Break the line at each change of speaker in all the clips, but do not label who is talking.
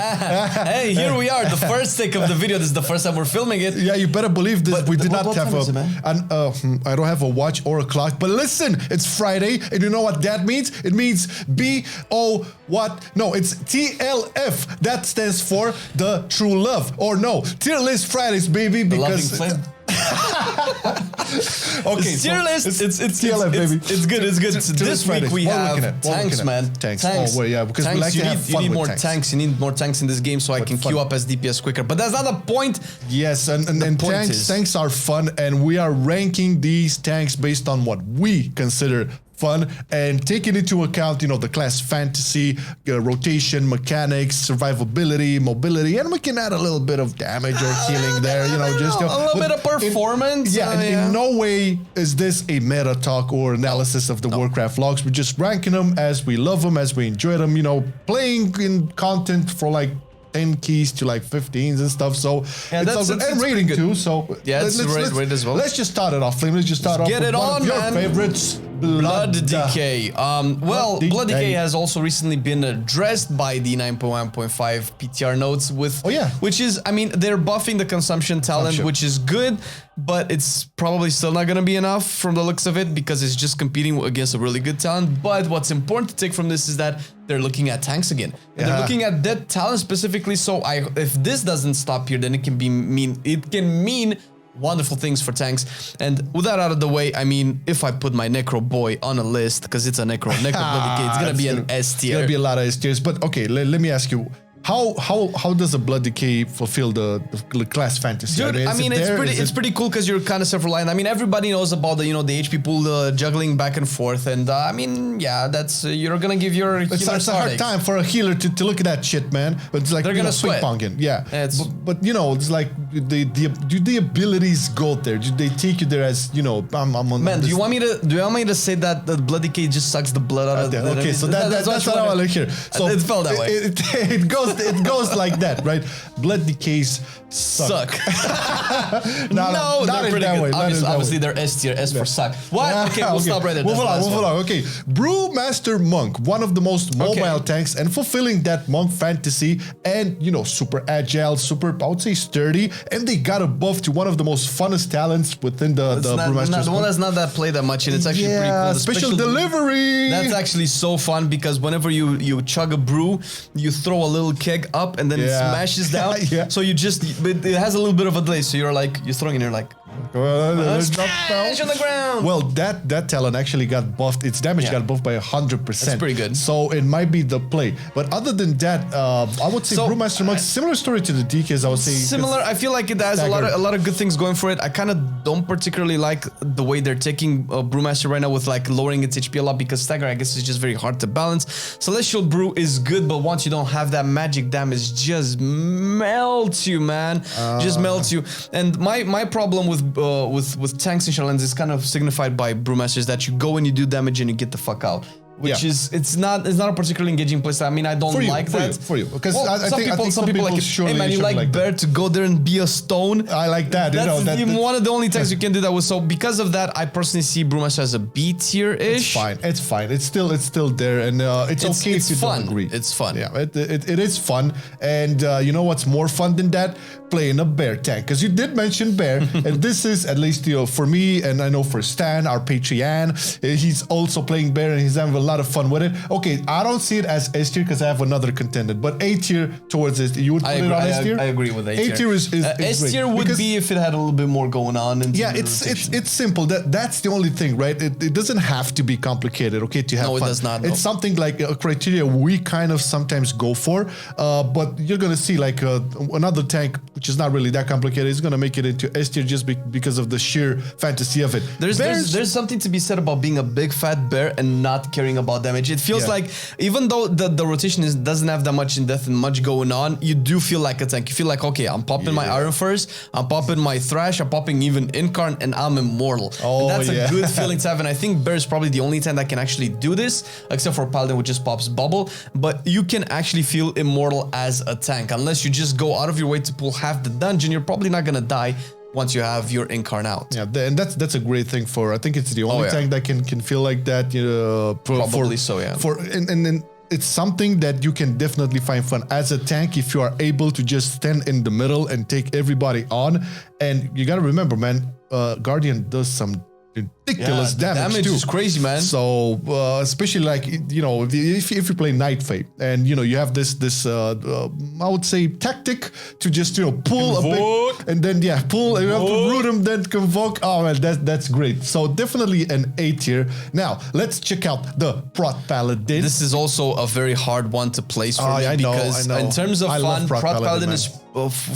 Hey, here we are, the first take of the video. This is the first time we're filming it.
Yeah, you better believe this. We did not have
time is it, man?
I don't have a watch or a clock. But listen, it's Friday, and you know what that means? It means B-O what? No, it's TLF. That stands for the true love. Or no, tier list Fridays, baby, because...
Okay, tier list. It's
TLF, baby.
It's good. It's good. This week we have tanks, man.
Tanks.
Tanks.
Oh, well, yeah, because
tanks,
we like to have fun
you need
with
more
tanks.
You need more tanks in this game so I can queue up as DPS quicker. But that's not the point.
Yes, and tanks are fun, and we are ranking these tanks based on what we consider fun and taking into account, you know, the class fantasy, rotation, mechanics, survivability, mobility, and we can add a little bit of damage or healing there, you know, just
a little bit of performance.
In no way is this a meta talk or analysis of the Warcraft logs. We're just ranking them as we love them, as we enjoy them, you know, playing in content for like 10 keys to like 15s and stuff, so
yeah,
it's and rating too, so
yeah, it's rate as well.
Let's just start it off, Flame. Let's just start off with one of your favorites, Blood
Decay. Well, Blood Decay has also recently been addressed by the 9.1.5 PTR notes with, which is, I mean, they're buffing the consumption talent, which is good, but it's probably still not gonna be enough from the looks of it because it's just competing against a really good talent. But what's important to take from this is that they're looking at tanks again. And they're looking at that talent specifically. So if this doesn't stop here, then it can mean wonderful things for tanks. And with that out of the way, I mean, if I put my Necro boy on a list, because it's a Necro Blood Decay, it's gonna be an S tier.
It's gonna be a lot of S tiers. But okay, let me ask you. How does a Blood Decay fulfill the class fantasy?
Dude, I mean, it's pretty cool because you're kind of self-reliant. I mean, everybody knows about the the HP pool juggling back and forth, and I mean, yeah, that's you're gonna give your healer
it's a hard time for a healer to look at that shit, man. But it's like
they're gonna sweat.
Ping-ponging, yeah. But you know, it's like do the abilities go there? Do they take you there as I'm on?
Man, do you want me to say that the Blood Decay just sucks the blood out of the?
Okay, so that's what I want to hear. So
it felt that way.
It goes like that, right? Blood Decays suck.
No,
not in that way.
Obviously, they're S tier. S for suck. What? Okay, we'll stop right there.
Move along. Okay, Brewmaster Monk, one of the most mobile tanks and fulfilling that monk fantasy, and super agile, super, I would say, sturdy, and they got a buff to one of the most funnest talents within the Brewmaster.
The one that's not that played that much, and it's actually pretty cool. The
special delivery.
That's actually so fun because whenever you chug a brew, you throw a little keg up and then it smashes down. So you just, it has a little bit of a delay. So you're throwing it, you're like, smash on the ground.
Well, that talent actually got buffed. Its damage got buffed by 100%.
That's pretty good.
So it might be the play. But other than that, I would say Brewmaster Monk, similar story to the DKs. I would say
similar. I feel like it has a lot of good things going for it. I kind of don't particularly like the way they're taking Brewmaster right now with like lowering its HP a lot because Stagger, I guess, is just very hard to balance. Celestial Brew is good, but once you don't have that magic damage, just melts you, man. Just melts you. And my problem with tanks in Shadowlands is kind of signified by Brewmasters that you go and you do damage and you get the fuck out. Which is it's not a particularly engaging playstyle. I mean, I don't like that.
For you, because
some people like it. Hey man, you like Bear to go there and be a stone.
I like that.
That's one of the only tanks you can do that with. So because of that, I personally see Brewmaster as a B tier-ish.
It's fine. It's still there, and it's okay if you don't agree.
It's fun.
Yeah, it is fun, and you know what's more fun than that? Playing a Bear tank, because you did mention Bear, and this is at least for me, and I know for Stan, our Patreon, he's also playing Bear, and he's having a lot of fun with it. Okay, I don't see it as S tier because I have another contender, but A tier towards it. You would put it on S tier?
I agree with A tier.
A tier is
S tier would be if it had a little bit more going on.
Yeah, it's simple. That's the only thing, right? It doesn't have to be complicated, okay, to have fun.
No, it does not.
It's something like a criteria we kind of sometimes go for, but you're gonna see like another tank which is not really that complicated. It's gonna make it into S tier just because of the sheer fantasy of it.
There's something to be said about being a big fat bear and not caring about damage. It feels like even though the rotation doesn't have that much in depth and much going on, you do feel like a tank. You feel like, okay, I'm popping my Iron first, I'm popping my Thrash, I'm popping even Incarn, and I'm immortal. And that's a good feeling to have. And I think Bear is probably the only tank that can actually do this, except for Paladin, which just pops Bubble. But you can actually feel immortal as a tank. Unless you just go out of your way to pull half the dungeon, you're probably not gonna die once you have your Incarn out.
Yeah, and that's a great thing for, I think it's the only tank that can feel like that,
probably so, yeah.
And it's something that you can definitely find fun as a tank if you are able to just stand in the middle and take everybody on. And you got to remember, man, Guardian does some ridiculous damage too.
Damage is crazy, man.
So especially like, you know, if you play Night Fae and, you know, you have this I would say tactic to just, you know, pull
convoke.
a big, and then pull and you have to root him, then convoke. Oh man, that's great. So definitely an A tier. Now let's check out the Prot Paladin.
This is also a very hard one to place for me because in terms of fun, Prot Paladin is,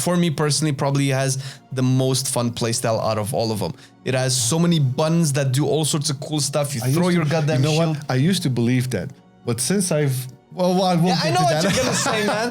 for me personally, probably has the most fun playstyle out of all of them. It has so many buttons that do all sorts of cool stuff. You throw your goddamn shield. You know what?
I used to believe that, but since I've I know
what you're gonna say, man.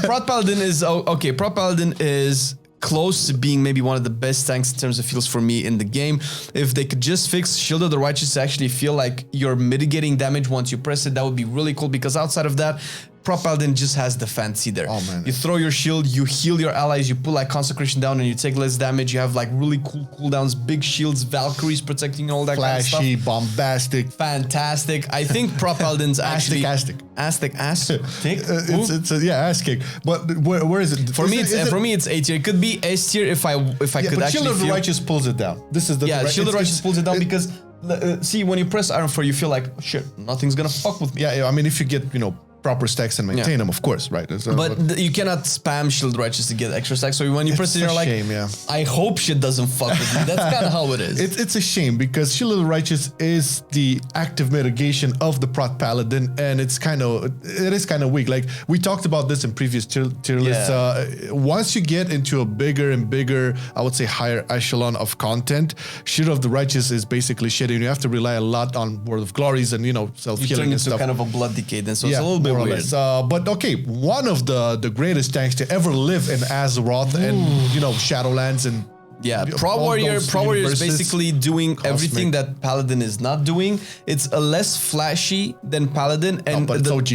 Prot Paladin is okay. Prot Paladin is close to being maybe one of the best tanks in terms of feels for me in the game. If they could just fix Shield of the Righteous to actually feel like you're mitigating damage once you press it, that would be really cool, because outside of that, Prot Paladin just has the fancy there. Oh man. You throw your shield, you heal your allies, you pull like Consecration down and you take less damage. You have like really cool cooldowns, big shields, Valkyries protecting all that
flashy,
kind of stuff.
bombastic.
Fantastic. I think Prot Paladin's actually... Aztec. Ass kick?
Ass kick. But where is it?
For me, it's A tier. It could be S tier if I could actually
Shield of the Righteous pulls it down. This is the...
Yeah, Shield of the Righteous pulls it down because... see, when you press Iron 4, you feel like, shit, nothing's gonna fuck with me.
Yeah, I mean, if you get, you know, proper stacks and maintain them, of course, right?
But you cannot spam Shield Righteous to get extra stacks. So when you press it, you're like, I hope shit doesn't fuck with me. That's kind of how it is.
It's a shame because Shield of the Righteous is the active mitigation of the Prot Paladin, and it is kind of weak. Like we talked about this in previous tier lists. Once you get into a bigger and bigger, I would say higher echelon of content, Shield of the Righteous is basically shitty, and you have to rely a lot on World of Glories and, you know, self-healing and stuff.
You turn into kind of a blood decay then, so it's a little bit weird.
But okay, one of the greatest tanks to ever live in Azeroth and, you know, Shadowlands and
Pro Warrior is basically doing everything that Paladin is not doing. It's a less flashy than Paladin, and
but it's OG.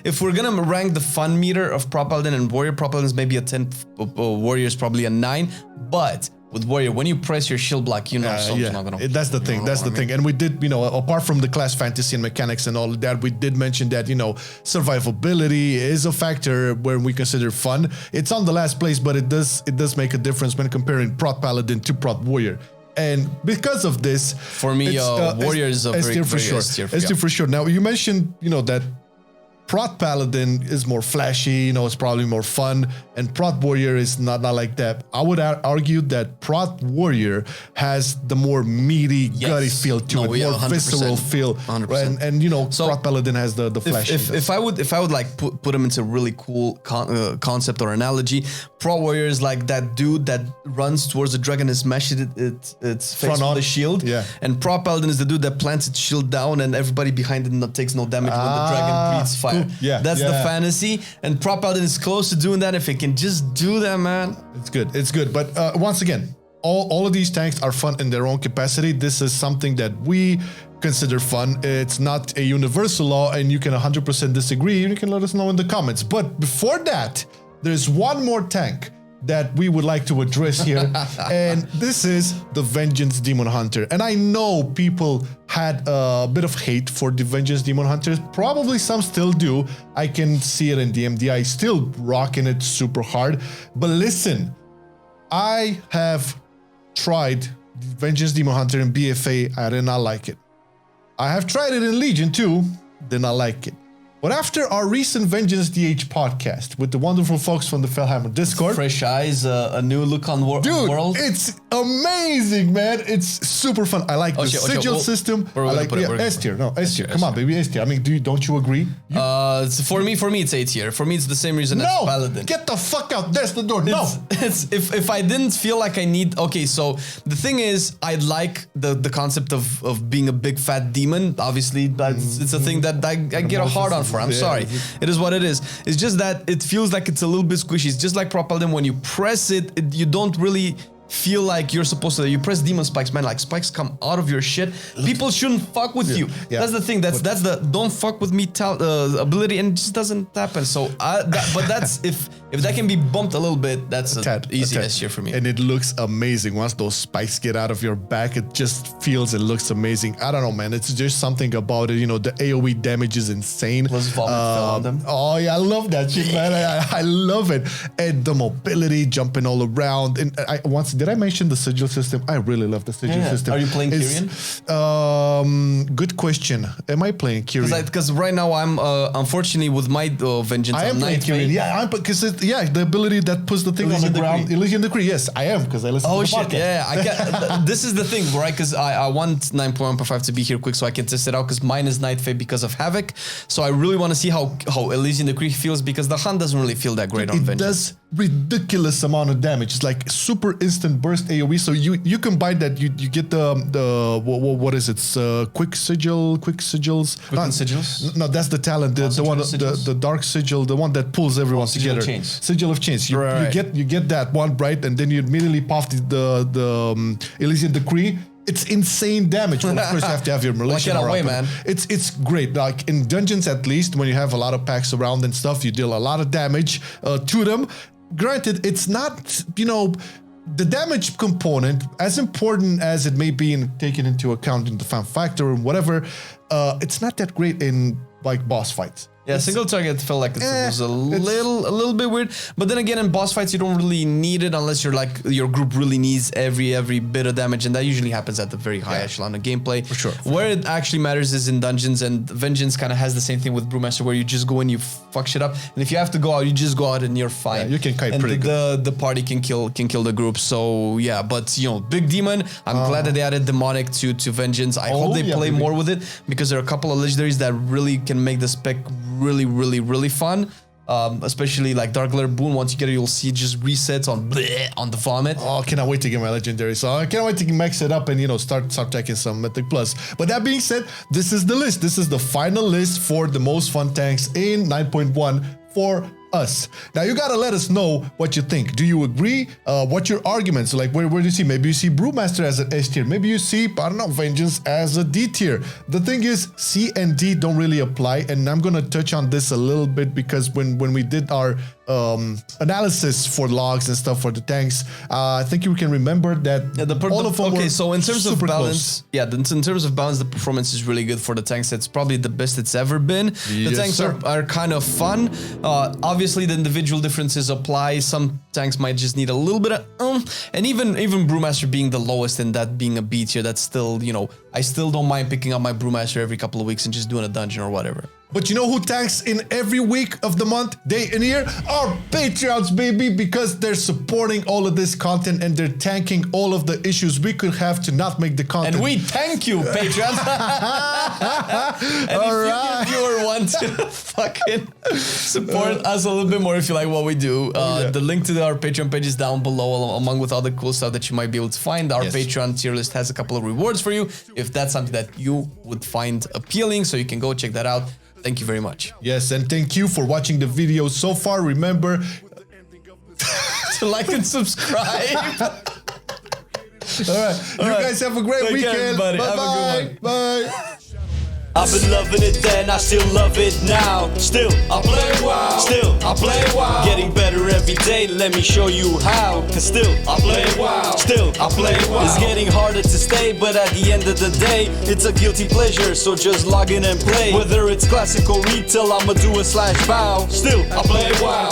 If we're gonna rank the fun meter of Pro Paladin and Warrior, Pro Paladin is maybe a 10, Warrior is probably a 9, but with Warrior, when you press your shield block, you know something's not gonna...
That's the thing, that's the thing. And we did, you know, apart from the class fantasy and mechanics and all of that, we did mention that, you know, survivability is a factor where we consider fun. It's on the last place, but it does make a difference when comparing Prot Paladin to Prot Warrior. And because of this...
For me, Warrior is a very
for sure. S tier for sure. Now, you mentioned, you know, that Prot Paladin is more flashy, you know, it's probably more fun, and Prot Warrior is not like that. I would argue that Prot Warrior has the more meaty, gutty feel to it, more 100%, visceral feel, 100%. And you know, Prot Paladin has the flash.
If I would like put him into a really cool concept or analogy, Prot Warrior is like that dude that runs towards the dragon and smashes its face with the shield, and Prot Paladin is the dude that plants its shield down and everybody behind it takes no damage when the dragon breathes fire. That's the fantasy, and Prot Paladin is close to doing that. If it can just do that, man,
it's good. But once again, all of these tanks are fun in their own capacity. This is something that we consider fun. It's not a universal law, and you can 100% disagree. You can let us know in the comments. But before that, there's one more tank that we would like to address here, and this is the Vengeance Demon Hunter. And I know people had a bit of hate for the Vengeance Demon Hunter. Probably some still do. I can see it in the MDI, still rocking it super hard. But listen, I have tried Vengeance Demon Hunter in BFA. I did not like it. I have tried it in Legion too. Did not like it. But after our recent Vengeance DH podcast with the wonderful folks from the Fellhammer Discord,
fresh eyes, a new look on world.
It's amazing, man. It's super fun. I like the sigil system. I like S tier. No, S tier. Come on, baby, S tier. I mean, don't you agree?
For me, it's A tier. For me, it's the same reason as Paladin.
Get the fuck out. There's the door.
If I didn't feel like I need... Okay, so the thing is, I like the concept of being a big fat demon. Obviously, it's a thing that I get a hard on for. I'm sorry. It is what it is. It's just that it feels like it's a little bit squishy. It's just like Prot Paladin. When you press it, you don't really feel like you're supposed to. You press demon spikes, man. Like spikes come out of your shit. People shouldn't fuck with you. Yeah. That's the thing. That's the don't fuck with me ability, and it just doesn't happen. So, but that's if that can be bumped a little bit, that's an easy S tier for me.
And it looks amazing once those spikes get out of your back. It just feels, it looks amazing. I don't know, man. It's just something about it. You know, the AOE damage is insane.
Plus vomit fell on them.
Oh yeah, I love that shit, man. I love it. And the mobility, jumping all around. And did I mention the sigil system? I really love the sigil system.
Are you playing Kyrian?
Good question. Am I playing Kyrian?
Because right now I'm unfortunately with my vengeance.
I am playing Kyrian. Yeah, because the ability that puts the thing on the ground. Elysian Decree. Yes, I am because I listen to the podcast.
Yeah, I can. This is the thing, right? Because I want 9.1.5 to be here quick so I can test it out. Because mine is Night Fae because of Havoc. So I really want to see how Elysian Decree feels because the hunt doesn't really feel that great on vengeance. It does
ridiculous amount of damage. It's like super instant burst AOE. So you combine that, you get the what is it? Quick sigils. No, that's the talent. The one, the dark sigil, the one that pulls everyone together. Sigil of Chains. You get that one, right, and then you immediately pop the Elysian Decree. It's insane damage. Well, of course, you have to have your Marcelian
away, man.
It's great. Like in dungeons, at least, when you have a lot of packs around and stuff, you deal a lot of damage to them. Granted, it's not, the damage component, as important as it may be in taking into account in the fan factor and whatever, it's not that great in like boss fights.
Yeah, single target felt like it was a little bit weird. But then again, in boss fights, you don't really need it unless you're like your group really needs every bit of damage, and that usually happens at the very high echelon of gameplay.
For sure.
Where it actually matters is in dungeons, and Vengeance kind of has the same thing with Brewmaster, where you just go in, you fuck shit up, and if you have to go out, you just go out and you're fine.
Yeah, you can kite pretty good.
The party can kill the group. So yeah, but big demon. I'm glad that they added demonic to Vengeance. I hope they play more with it because there are a couple of legendaries that really can make the spec really fun. Especially like Dark Glare Boon. Once you get it, you'll see it just resets on the vomit.
Oh, cannot wait to get my legendary. So I can't wait to max it up and start checking some Mythic Plus. But that being said, this is the list. This is the final list for the most fun tanks in 9.1 for us. Now you gotta let us know what you think. Do you agree? What's your arguments? Like where do you see? Maybe you see Brewmaster as an S tier. Maybe you see, I don't know, Vengeance as a D tier. The thing is, C and D don't really apply, and I'm gonna touch on this a little bit because when we did our analysis for logs and stuff for the tanks, I think you can remember that all of them were
so in terms of balance,
close.
In terms of balance, the performance is really good for the tanks. It's probably the best it's ever been. The tanks are kind of fun. Obviously, the individual differences apply. Some tanks might just need a little bit of and even Brewmaster being the lowest and that being a B tier, that's still, I still don't mind picking up my Brewmaster every couple of weeks and just doing a dungeon or whatever.
But you know who tanks in every week of the month, day and year? Our Patreons, baby, because they're supporting all of this content and they're tanking all of the issues we could have to not make the content.
And we thank you, Patreons. And if you want to fucking support us a little bit more if you like what we do, the link to our Patreon page is down below, along with all the cool stuff that you might be able to find. Our Patreon tier list has a couple of rewards for you if that's something that you would find appealing, so you can go check that out. Thank you very much.
Yes, and thank you for watching the video so far. Remember
to like and subscribe.
All right. You guys have a great weekend.
Bye-bye.
Have a good one. Bye.
I've been loving it then, I still love it now. Still, I play WoW. Still, I play WoW. Getting better every day, let me show you how. Cause still, I play WoW. Still, I play WoW. It's getting harder to stay, but at the end of the day, it's a guilty pleasure, so just log in and play. Whether it's classic or retail, I'ma do a /bow. Still, I play WoW.